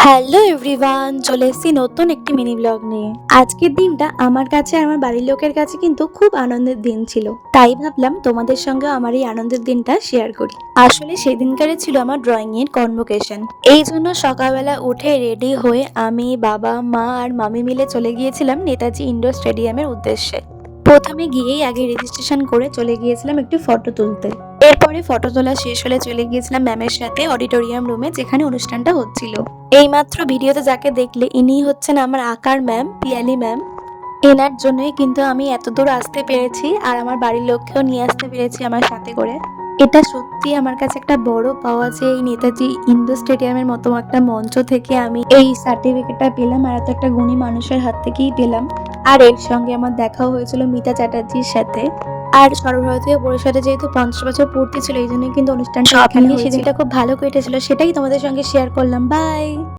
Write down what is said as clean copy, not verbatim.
Hello everyone, চলে এসেছি নতুন একটি মিনি ব্লগ নিয়ে। আজকের দিনটা আমার কাছে আর আমার বাড়ির লোকের কাছে কিন্তু খুব আনন্দের দিন ছিল। তাই ভাবলাম তোমাদের সঙ্গে আমার এই আনন্দের দিনটা শেয়ার করি। আসলে সেদিনকারে ছিল আমার ড্রয়িং এর কনভোকেশন। এই জন্য সকালবেলা উঠে রেডি হয়ে আমি, বাবা, মা আর মামি মিলে চলে গিয়েছিলাম নেতাজি ইন্ডোর স্টেডিয়ামের উদ্দেশ্যে। প্রথমে গিয়েই আগে রেজিস্ট্রেশন করে চলে গিয়েছিলাম একটু ফটো তুলতে। এরপরে ফটো তোলা শেষ হলে চলে গিয়েছিলাম ম্যামের সাথে অডিটোরিয়াম রুমে, যেখানে অনুষ্ঠানটা হচ্ছিল। এইমাত্র ভিডিওতে যাকে দেখলে ইনি হচ্ছেন আমার আঁকার ম্যাম, পিয়ালি ম্যাম। এনার জন্যই কিন্তু আমি এত দূর আসতে পেরেছি আর আমার বাড়ির লোককেও নিয়ে আসতে পেরেছি আমার সাথে করে। এটা সত্যি আমার কাছে একটা বড় পাওয়া যে এই নেতাজি ইন্ডোর স্টেডিয়ামের মতো একটা মঞ্চ থেকে আমি এই সার্টিফিকেটটা পেলাম, আর এত একটা গুণী মানুষের হাত থেকেই পেলাম। আর এর সঙ্গে আমার দেখাও হয়েছিল মিতা চ্যাটার্জির সাথে। আর সর্বভারতীয় পরিষদে যেহেতু 50 বছর পূর্তি ছিল, এই জন্য কিন্তু অনুষ্ঠানটা সব মিলিয়ে সেদিনটা খুব ভালো কেটেছিল। সেটাই তোমাদের সঙ্গে শেয়ার করলাম। বাই।